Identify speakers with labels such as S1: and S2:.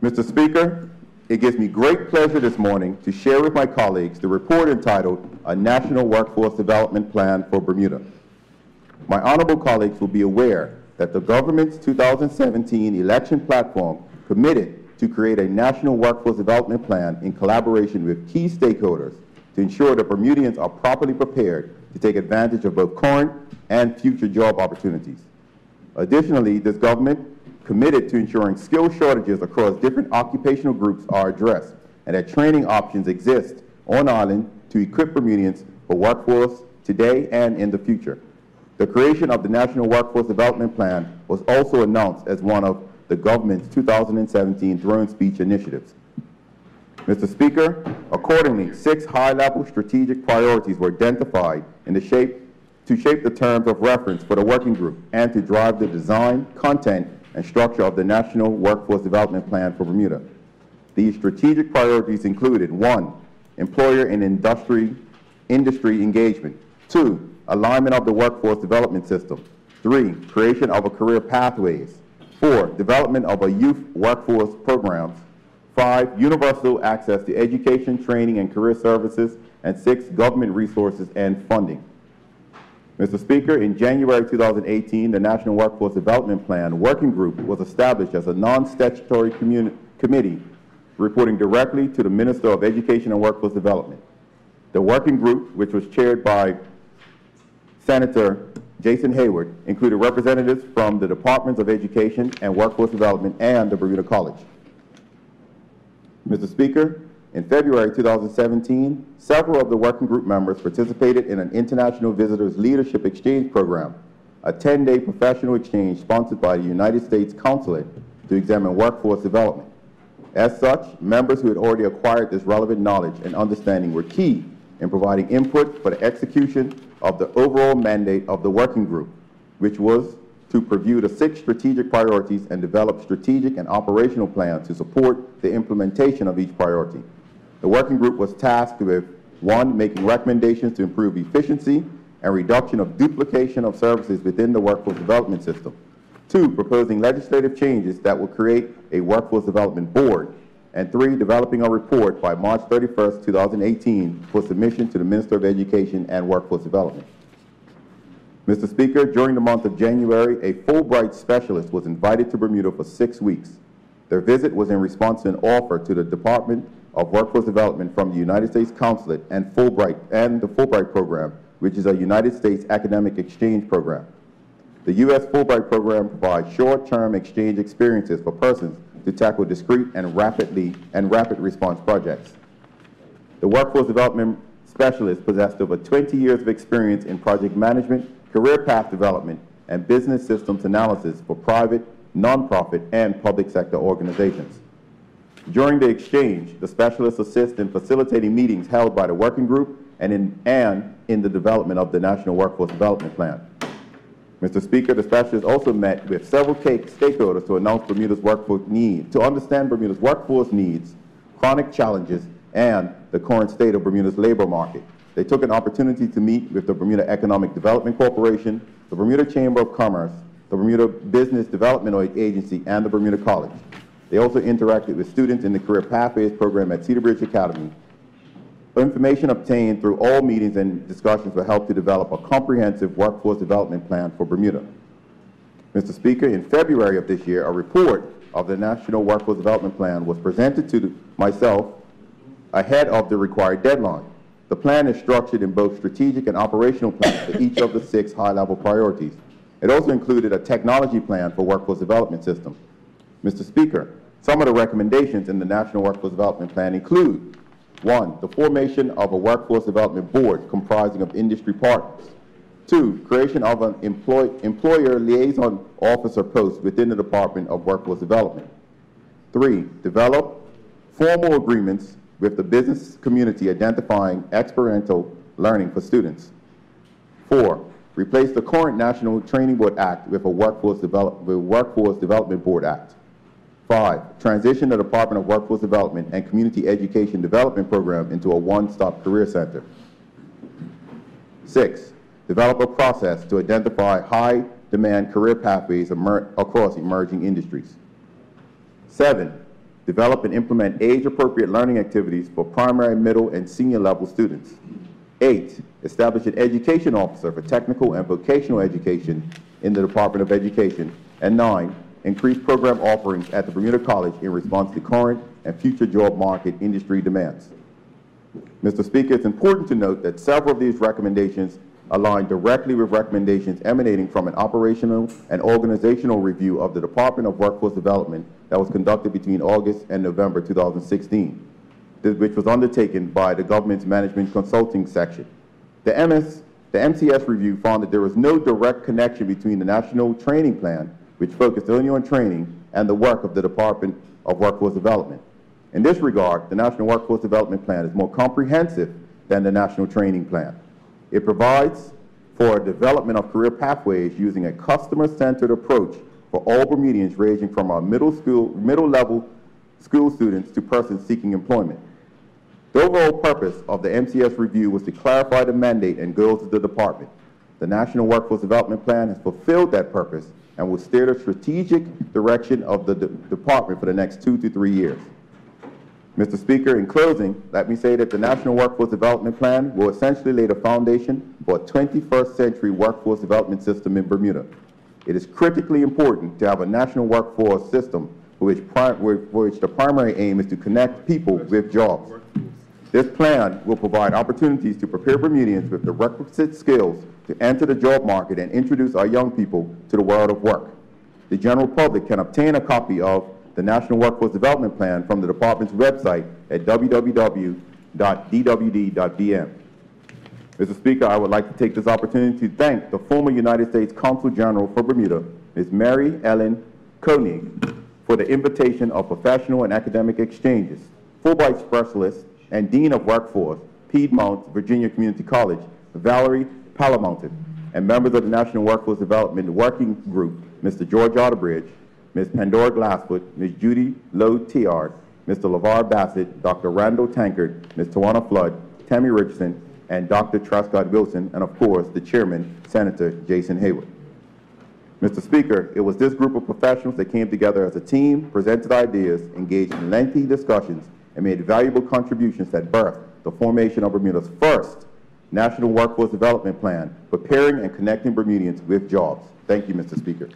S1: Mr. Speaker, it gives me great pleasure this morning to share with my colleagues the report entitled A National Workforce Development Plan for Bermuda. My honorable colleagues will be aware that the government's 2017 election platform committed to create a national workforce development plan in collaboration with key stakeholders to ensure that Bermudians are properly prepared to take advantage of both current and future job opportunities. Additionally, this government committed to ensuring skill shortages across different occupational groups are addressed and that training options exist on island to equip Bermudians for workforce today and in the future. The creation of the National Workforce Development Plan was also announced as one of the government's 2017 throne speech initiatives. Mr. Speaker, accordingly, 6 high-level strategic priorities were identified to shape the terms of reference for the working group and to drive the design, content, and structure of the National Workforce Development Plan for Bermuda. These strategic priorities included 1. Employer and industry engagement. 2. Alignment of the workforce development system. 3. Creation of a career pathways. 4. Development of a youth workforce programs. 5. Universal access to education, training, and career services. And 6. Government resources and funding. Mr. Speaker, in January 2018, the National Workforce Development Plan Working Group was established as a non-statutory committee reporting directly to the Minister of Education and Workforce Development. The working group, which was chaired by Senator Jason Hayward, included representatives from the Departments of Education and Workforce Development and the Bermuda College. Mr. Speaker, in February 2017, several of the working group members participated in an International Visitors Leadership Exchange Program, a 10-day professional exchange sponsored by the United States Consulate to examine workforce development. As such, members who had already acquired this relevant knowledge and understanding were key in providing input for the execution of the overall mandate of the working group, which was to review the 6 strategic priorities and develop strategic and operational plans to support the implementation of each priority. The working group was tasked with 1. Making recommendations to improve efficiency and reduction of duplication of services within the workforce development system. 2. Proposing legislative changes that will create a workforce development board. And 3. Developing a report by March 31st, 2018 for submission to the Minister of Education and Workforce Development. Mr. Speaker, during the month of January, a Fulbright specialist was invited to Bermuda for 6 weeks. Their visit was in response to an offer to the Department of Workforce Development from the United States Consulate and the Fulbright Program, which is a United States academic exchange program. The U.S. Fulbright Program provides short-term exchange experiences for persons to tackle discrete and rapid response projects. The Workforce Development Specialist possessed over 20 years of experience in project management, career path development, and business systems analysis for private, nonprofit, and public sector organizations. During the exchange, the specialist assists in facilitating meetings held by the working group and in the development of the National Workforce Development Plan. Mr. Speaker, the specialist also met with several stakeholders to announce Bermuda's workforce needs, to understand Bermuda's workforce needs, chronic challenges, and the current state of Bermuda's labor market. They took an opportunity to meet with the Bermuda Economic Development Corporation, the Bermuda Chamber of Commerce, the Bermuda Business Development Agency, and the Bermuda College. They also interacted with students in the Career Pathways program at Cedar Bridge Academy. Information obtained through all meetings and discussions will help to develop a comprehensive workforce development plan for Bermuda. Mr. Speaker, in February of this year, a report of the National Workforce Development Plan was presented to myself ahead of the required deadline. The plan is structured in both strategic and operational plans for each of the 6 high-level priorities. It also included a technology plan for workforce development system. Mr. Speaker, some of the recommendations in the National Workforce Development Plan include 1. The formation of a workforce development board comprising of industry partners. 2. Creation of an employer liaison officer post within the Department of Workforce Development. 3. Develop formal agreements with the business community identifying experiential learning for students. 4. Replace the current National Training Board Act with a Workforce Development Board Act. 5. Transition the Department of Workforce Development and Community Education Development Program into a one-stop career center. 6. Develop a process to identify high-demand career pathways across emerging industries. 7. Develop and implement age-appropriate learning activities for primary, middle, and senior level students. 8, establish an education officer for technical and vocational education in the Department of Education. And 9, increase program offerings at the Bermuda College in response to current and future job market industry demands. Mr. Speaker, it's important to note that several of these recommendations align directly with recommendations emanating from an operational and organizational review of the Department of Workforce Development that was conducted between August and November 2016, which was undertaken by the government's management consulting section. The MCS review found that there was no direct connection between the National Training Plan, which focused only on training, and the work of the Department of Workforce Development. In this regard, the National Workforce Development Plan is more comprehensive than the National Training Plan. It provides for a development of career pathways using a customer-centered approach for all Bermudians ranging from our middle-level school students to persons seeking employment. The overall purpose of the MCS review was to clarify the mandate and goals of the department. The National Workforce Development Plan has fulfilled that purpose and will steer the strategic direction of the department for the next 2 to 3 years. Mr. Speaker, in closing, let me say that the National Workforce Development Plan will essentially lay the foundation for a 21st century workforce development system in Bermuda. It is critically important to have a national workforce system for which the primary aim is to connect people with jobs. This plan will provide opportunities to prepare Bermudians with the requisite skills to enter the job market and introduce our young people to the world of work. The general public can obtain a copy of the National Workforce Development Plan from the department's website at www.dwd.bm. Mr. Speaker, I would like to take this opportunity to thank the former United States Consul General for Bermuda, Ms. Mary Ellen Koenig, for the invitation of professional and academic exchanges, Fulbright Specialist and Dean of Workforce, Piedmont Virginia Community College, Valerie Palamountain, and members of the National Workforce Development Working Group, Mr. George Otterbridge, Ms. Pandora Glassfoot, Ms. Judy Lowe-Tiard, Mr. LeVar Bassett, Dr. Randall Tankard, Ms. Tawana Flood, Tammy Richardson, and Dr. Trescott Wilson, and of course, the Chairman, Senator Jason Hayward. Mr. Speaker, it was this group of professionals that came together as a team, presented ideas, engaged in lengthy discussions, and made valuable contributions that birthed the formation of Bermuda's first National Workforce Development Plan, preparing and connecting Bermudians with jobs. Thank you, Mr. Speaker.